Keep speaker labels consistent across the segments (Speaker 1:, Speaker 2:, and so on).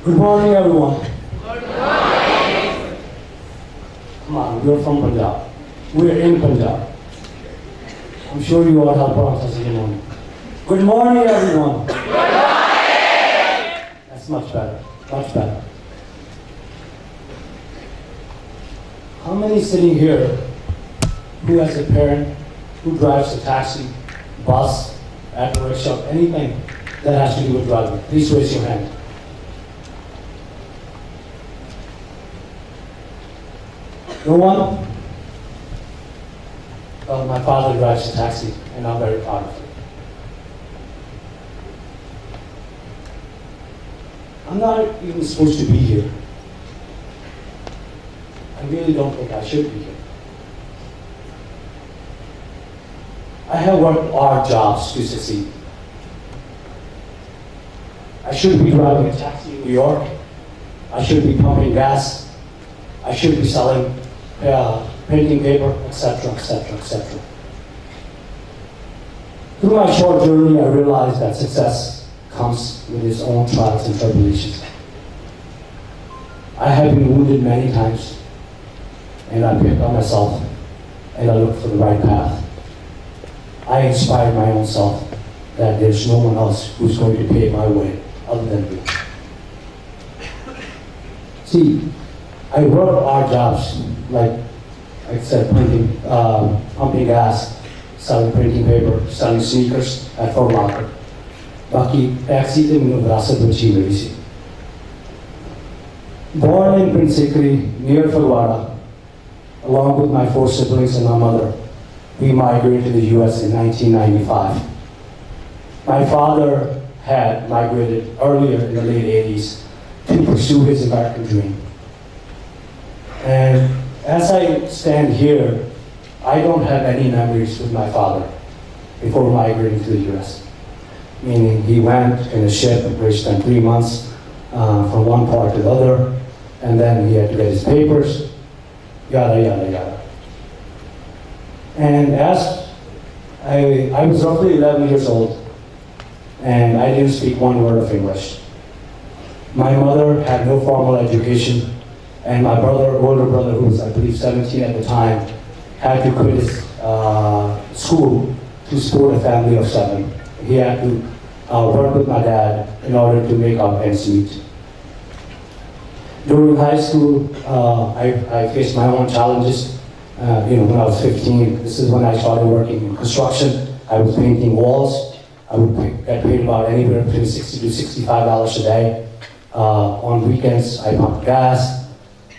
Speaker 1: Good morning, everyone. Come on, we're from Punjab. We're in Punjab. I'm sure you all have brought us in the morning. Good morning, everyone. Good morning! That's much better, much better. How many sitting here who has a parent who drives a taxi, bus, auto rickshaw, anything that has to do with driving? Please raise your hand. No one? Well, my father drives a taxi, and I'm very proud of it. I'm not even supposed to be here. I really don't think I should be here. I have worked hard jobs to succeed. I should be driving a taxi in New York. I should be pumping gas. I should be selling printing paper, etc., etc., etc. Through my short journey, I realized that success comes with its own trials and tribulations. I have been wounded many times, and I picked on myself, and I looked for the right path. I inspired my own self that there's no one else who's going to pave my way other than me. See, I worked hard jobs, like I said, pumping gas, selling printing paper, selling sneakers at Foot Locker. Baki taxi te mainu virasat bachi mili si. Born in Prince Sikri, near Fagwara, along with my 4 siblings and my mother, we migrated to the US in 1995. My father had migrated earlier in the late 80s to pursue his American dream. And as I stand here, I don't have any memories with my father before migrating to the US. Meaning he went in a ship where he spent 3 months from one part to the other, and then he had to get his papers, yada, yada, yada. And as I was roughly 11 years old, and I didn't speak one word of English. My mother had no formal education, and my older brother, who was I believe 17 at the time, had to quit his school to support a family of 7. He had to work with my dad in order to make up ends meet. During high school, I faced my own challenges. When I was 15, this is when I started working in construction. I was painting walls. I would get paid about anywhere between $60 to $65 a day. On weekends, I pumped gas.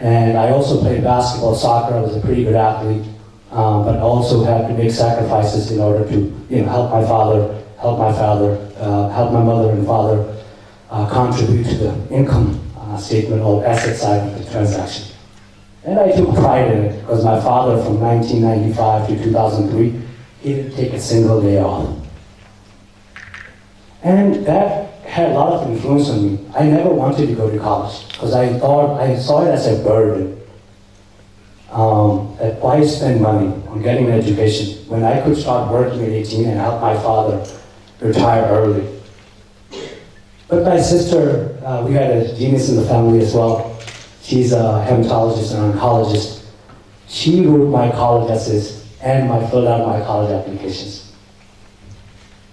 Speaker 1: And I also played basketball, soccer. I was a pretty good athlete. But I also had to make sacrifices in order to help my mother and father contribute to the income statement or asset side of the transaction. And I took pride in it because my father from 1995 to 2003, he didn't take a single day off. And that had a lot of influence on me. I never wanted to go to college because I saw it as a burden. That why spend money on getting an education when I could start working at 18 and help my father retire early. But my sister, we had a genius in the family as well. She's a hematologist and oncologist. She wrote my college essays and filled out my college applications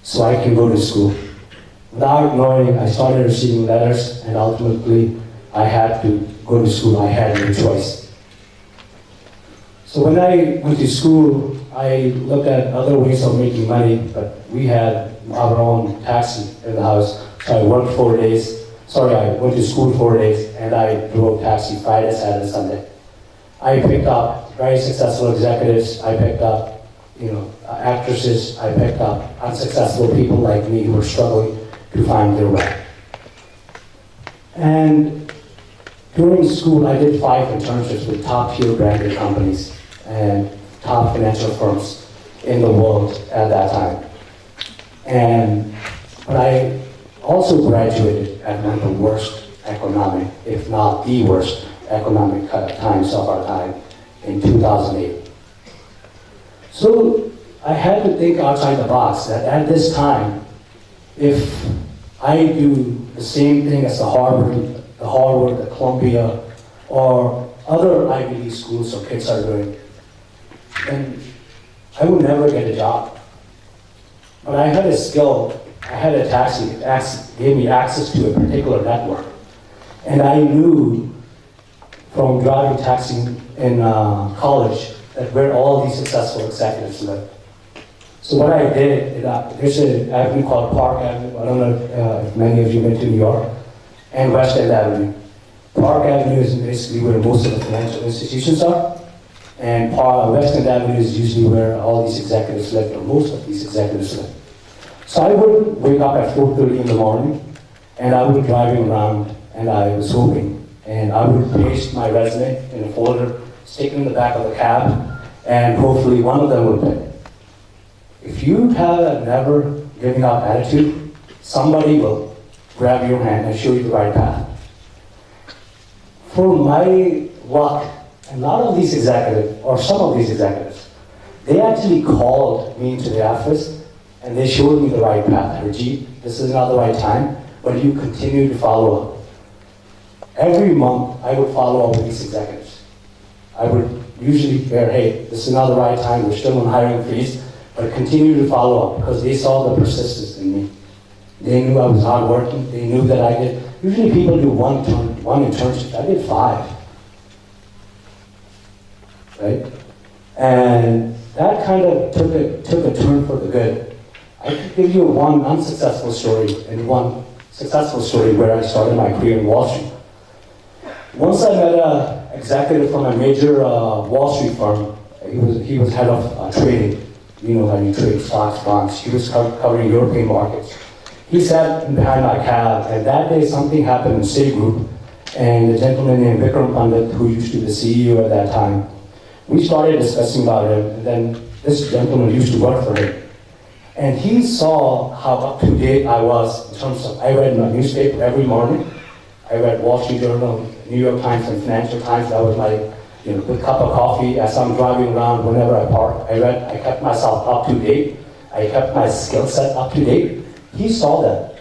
Speaker 1: so I can go to school. Without knowing, I started receiving letters, and ultimately I had to go to school. I had no choice. So when I went to school, I looked at other ways of making money, but we had our own taxi in the house. So I worked 4 days. I went to school 4 days, and I drove taxi Friday, Saturday, Sunday. I picked up very successful executives. I picked up, actresses. I picked up unsuccessful people like me who were struggling to find their way. And during school, I did 5 internships with top-tier branded companies and top financial firms in the world at that time. But I also graduated at one of the worst economic, if not the worst economic times of our time in 2008. So I had to think outside the box that at this time, if I do the same thing as the Harvard the Harvard, the Columbia, or other Ivy League schools or kids are doing, then I would never get a job. But I had a skill, I had a taxi, it gave me access to a particular network. And I knew from driving taxi in college that where all these successful executives live. So what I did, there's an avenue called Park Avenue. I don't know if many of you went to New York, and West End Avenue. Park Avenue is basically where most of the financial institutions are, and West End Avenue is usually where all these executives live, or most of these executives live. So I would wake up at 4:30 in the morning, and I would be driving around, and I was hoping, and I would paste my resume in a folder, stick it in the back of the cab, and hopefully one of them would pick. If you have a never giving up attitude, somebody will grab your hand and show you the right path. For my luck, a lot of these executives, or some of these executives, they actually called me into the office and they showed me the right path. Harjit, this is not the right time, but you continue to follow up. Every month, I would follow up with these executives. I would usually hear, hey, this is not the right time, we're still on hiring freeze, but continue to follow up because they saw the persistence in me. They knew I was hardworking. They knew that I did. Usually people do one internship. I did 5. Right? And that kind of took a turn for the good. I could give you one unsuccessful story and one successful story where I started my career in Wall Street. Once I met an executive from a major Wall Street firm. He was head of trading. You know how you trade stocks, bonds. He was covering European markets. He sat behind my cab, and that day something happened in Citigroup, and a gentleman named Vikram Pandit, who used to be the CEO at that time, we started discussing about him, and then this gentleman used to work for him. And he saw how up to date I was in terms of, I read my newspaper every morning. I read Wall Street Journal, New York Times, and Financial Times. That was my good cup of coffee as I'm driving around whenever I park. I kept myself up to date. I kept my skill set up to date. He saw that.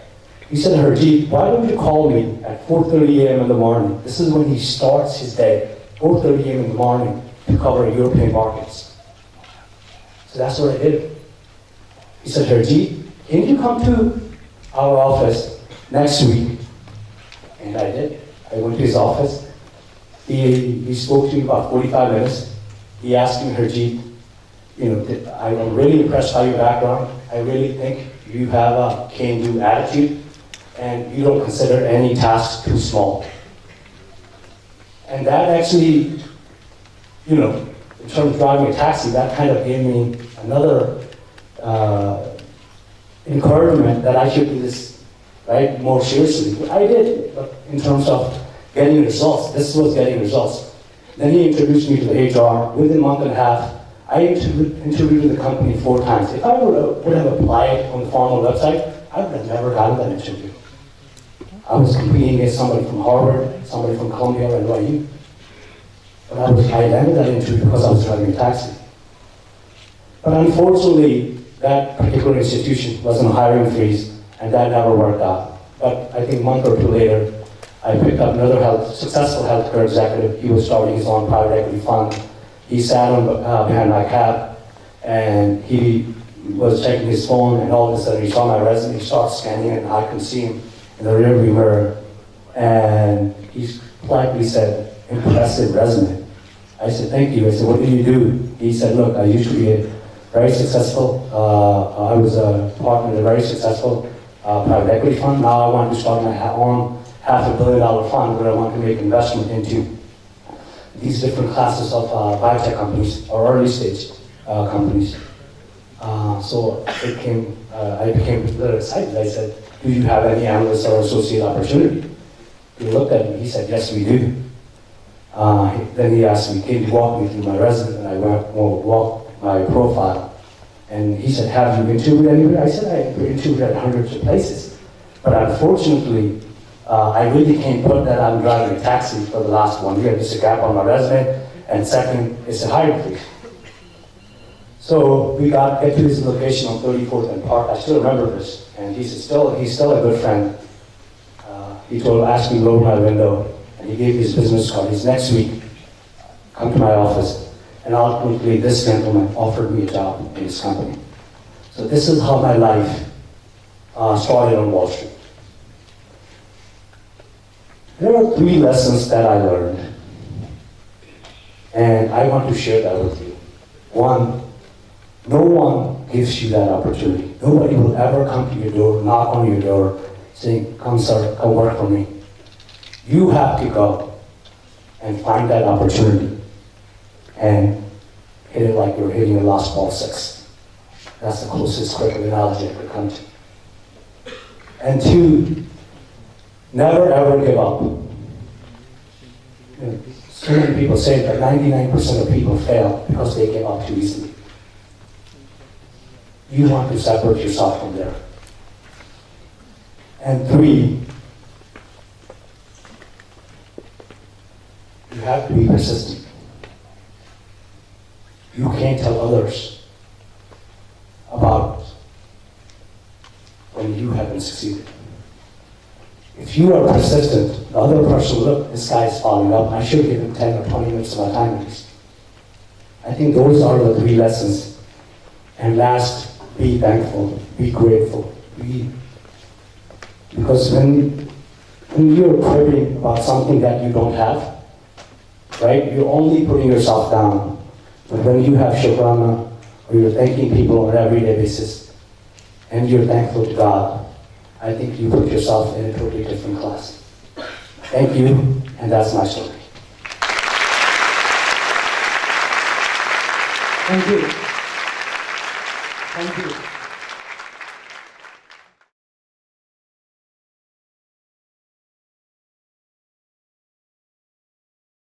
Speaker 1: He said, Harjit, why don't you call me at 4:30 a.m. in the morning? This is when he starts his day, 4:30 a.m. in the morning to cover European markets. So that's what I did. He said, Harjit, can you come to our office next week? And I did. I went to his office. He spoke to me about 45 minutes. He asked me, Harjit, I'm really impressed by your background. I really think you have a can-do attitude, and you don't consider any task too small. And that actually, in terms of driving a taxi, that kind of gave me another encouragement that I should do this, right, more seriously. I did, but in terms of getting results, this was getting results. Then he introduced me to the HR. Within a month and a half, I interviewed the company 4 times. If I would have applied on the formal website, I would have never gotten that interview. I was competing against somebody from Harvard, somebody from Columbia, or NYU. But I landed that interview because I was driving a taxi. But unfortunately, that particular institution was on a hiring freeze, and that never worked out. But I think a month or 2 later, I picked up another successful healthcare executive. He was starting his own private equity fund. He sat behind my cab, and he was checking his phone, and all of a sudden he saw my resume. He started scanning it, and I could see him in the rearview mirror. And he politely said, "Impressive resume." I said, "Thank you." I said, "What do you do?" He said, "Look, I used to be a very successful, I was a partner in a very successful private equity fund. Now I want to start my own $500 million fund where I want to make investment into these different classes of biotech companies or early stage companies." So I became a little excited. I said, "Do you have any analyst or associate opportunity?" He looked at me, he said, "Yes, we do." Then he asked me, "Can you walk me through my resume?" And I walked my profile. And he said, "Have you interviewed anywhere?" I said, "I interviewed at hundreds of places. But unfortunately, I really can't put that I'm driving a taxi for the last 1 year. There's a gap on my resume. And second, it's a hiring freeze." So we get to his location on 34th and Park. I still remember this. And he's still a good friend. asked me to lower my window, and he gave me his business card. He's next week, come to my office. And ultimately, this gentleman offered me a job in his company. So this is how my life started on Wall Street. There are 3 lessons that I learned, and I want to share that with you. 1, no one gives you that opportunity. Nobody will ever come to your door, knock on your door, saying, come sir, come work for me. You have to go and find that opportunity and hit it like you're hitting a lost ball 6. That's the closest cricket analogy I could come to. And 2, never ever give up. So many people say that 99% of people fail because they give up too easily. You want to separate yourself from there. And 3, you have to be persistent. You can't tell others about when you haven't succeeded. If you are persistent, the other person will look, this guy is following up, I should give him 10 or 20 minutes of my time at least. I think those are the 3 lessons. And last, be thankful, be grateful. Because when you're cribbing about something that you don't have, right, you're only putting yourself down. But when you have shukrana, or you're thanking people on an everyday basis, and you're thankful to God, I think you put yourself in a totally different class. Thank you, and that's my story. Thank you. Thank you.